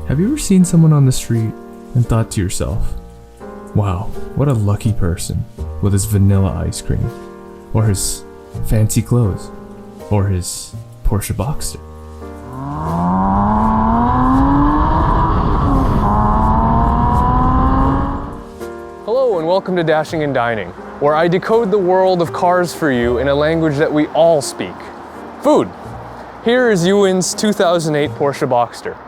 Have you ever seen someone on the street and thought to yourself, wow, what a lucky person with his vanilla ice cream, or his fancy clothes, or his Porsche Boxster? Hello and welcome to Dashing and Dining, where I decode the world of cars for you in a language that we all speak. Food. Here is Yiwen's 2008 Porsche Boxster.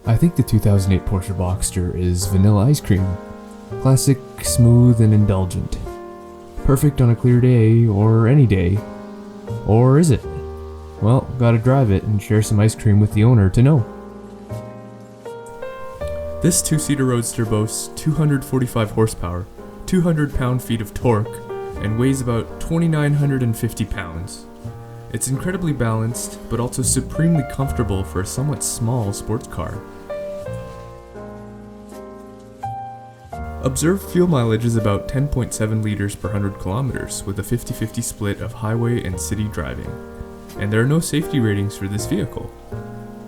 I think the 2008 Porsche Boxster is vanilla ice cream. Classic, smooth, and indulgent. Perfect on a clear day, or any day. Or is it? Well, gotta drive it and share some ice cream with the owner to know. This two-seater roadster boasts 245 horsepower, 200 pound-feet of torque, and weighs about 2,950 pounds. It's incredibly balanced, but also supremely comfortable for a somewhat small sports car. Observed fuel mileage is about 10.7 liters per 100 kilometers, with a 50-50 split of highway and city driving. And there are no safety ratings for this vehicle.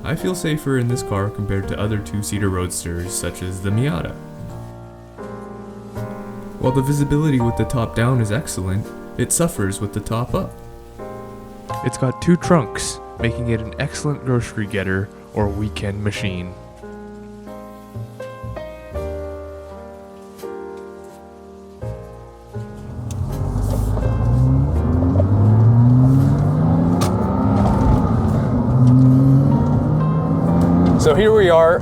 I feel safer in this car compared to other two-seater roadsters such as the Miata. While the visibility with the top down is excellent, it suffers with the top up. It's got two trunks, making it an excellent grocery getter or weekend machine. So here we are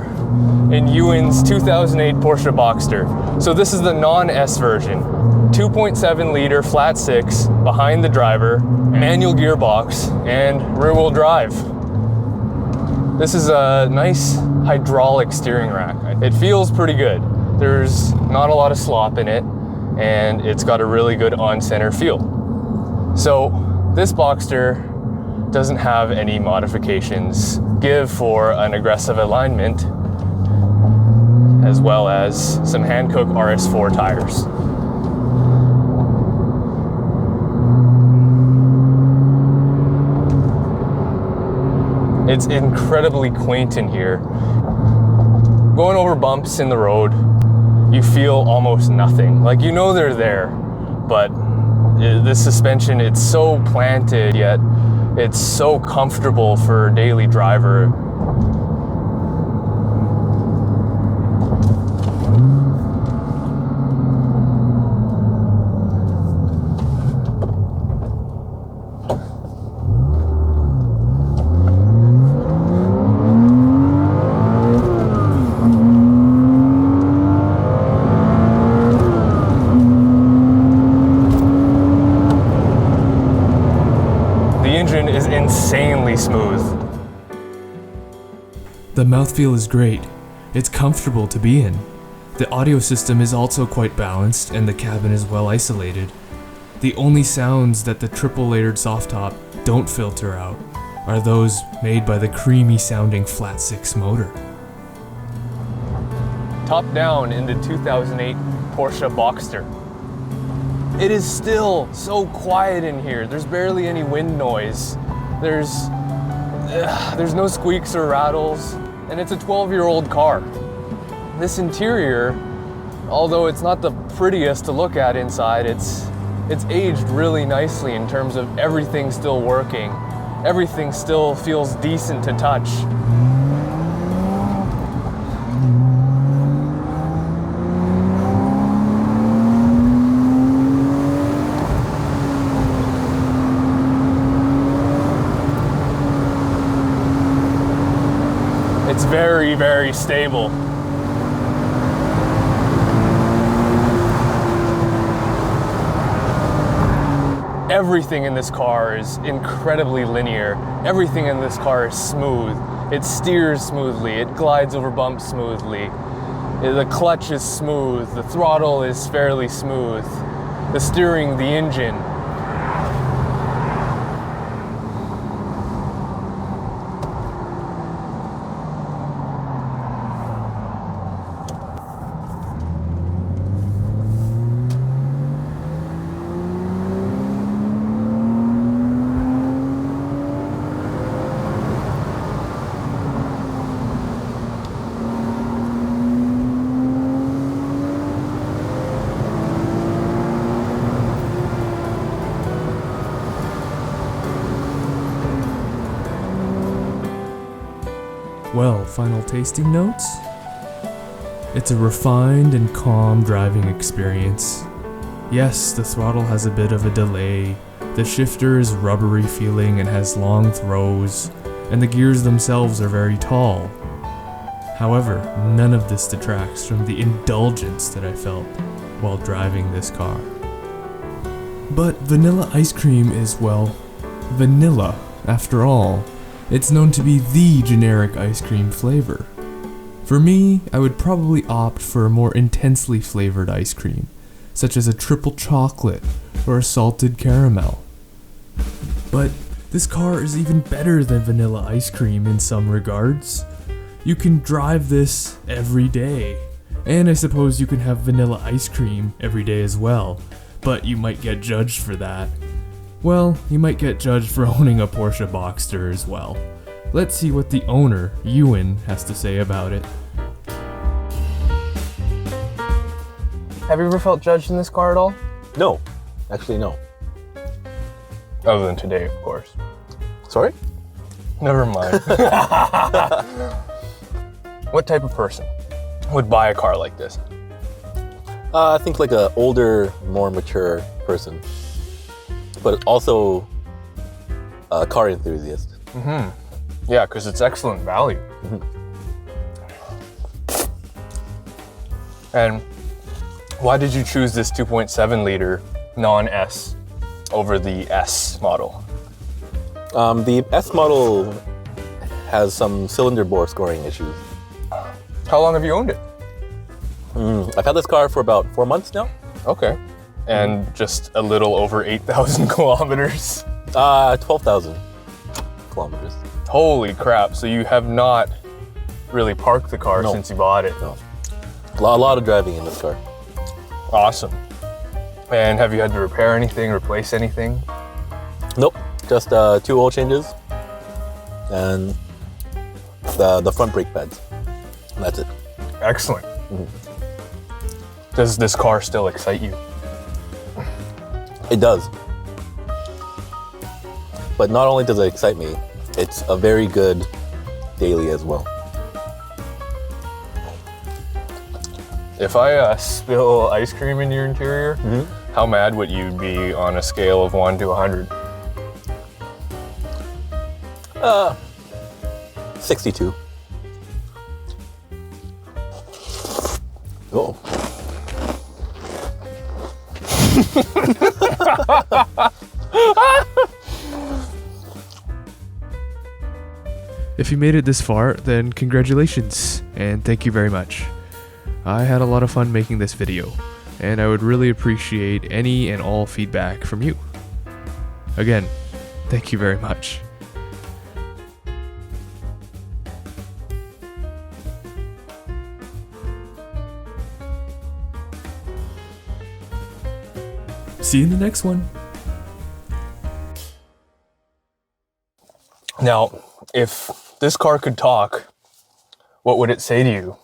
in Yiwen's 2008 Porsche Boxster. So this is the non-S version. 2.7 liter flat six behind the driver, manual gearbox, and rear wheel drive. This is a nice hydraulic steering rack. It feels pretty good. There's not a lot of slop in it, and it's got a really good on-center feel. So this Boxster doesn't have any modifications. Give for an aggressive alignment, as well as some Hankook RS4 tires. It's incredibly quaint in here. Going over bumps in the road, you feel almost nothing. Like, you know they're there, but this suspension, it's so planted, yet it's so comfortable for a daily driver. Is insanely smooth. The mouthfeel is great. It's comfortable to be in. The audio system is also quite balanced and the cabin is well isolated. The only sounds that the triple-layered soft top don't filter out are those made by the creamy sounding flat six motor. Top down in the 2008 Porsche Boxster. It is still so quiet in here. There's barely any wind noise. There's no squeaks or rattles, and it's a 12-year-old car. This interior, although it's not the prettiest to look at inside, it's aged really nicely in terms of everything still working. Everything still feels decent to touch. It's very, very stable. Everything in this car is incredibly linear. Everything in this car is smooth. It steers smoothly. It glides over bumps smoothly. The clutch is smooth. The throttle is fairly smooth. The steering, the engine. Well, final tasting notes? It's a refined and calm driving experience. Yes, the throttle has a bit of a delay, the shifter is rubbery feeling and has long throws, and the gears themselves are very tall. However, none of this detracts from the indulgence that I felt while driving this car. But vanilla ice cream is, well, vanilla after all. It's known to be the generic ice cream flavor. For me, I would probably opt for a more intensely flavored ice cream, such as a triple chocolate or a salted caramel. But this car is even better than vanilla ice cream in some regards. You can drive this every day, and I suppose you can have vanilla ice cream every day as well, but you might get judged for that. Well, you might get judged for owning a Porsche Boxster as well. Let's see what the owner, Yiwen, has to say about it. Have you ever felt judged in this car at all? No, actually no. Other than today, of course. Sorry? Never mind. What type of person would buy a car like this? I think like an older, more mature person, but also a car enthusiast. Mm-hmm. Yeah, because it's excellent value. Mm-hmm. And why did you choose this 2.7 liter non-S over the S model? The S model has some cylinder bore scoring issues. How long have you owned it? I've had this car for about 4 months now. Okay. And just a little over 8,000 kilometers. 12,000 kilometers. Holy crap. So you have not really parked the car since you bought it? No. A lot of driving in this car. Awesome. And have you had to repair anything, replace anything? Nope, just 2 oil changes and the front brake pads. And that's it. Excellent. Does this car still excite you? It does. But not only does it excite me, it's a very good daily as well. If I spill ice cream in your interior, how mad would you be on a scale of 1 to 100? 62. Oh. If you made it this far, then congratulations, and thank you very much. I had a lot of fun making this video, and I would really appreciate any and all feedback from you. Again, thank you very much. See you in the next one. Now, if this car could talk, what would it say to you?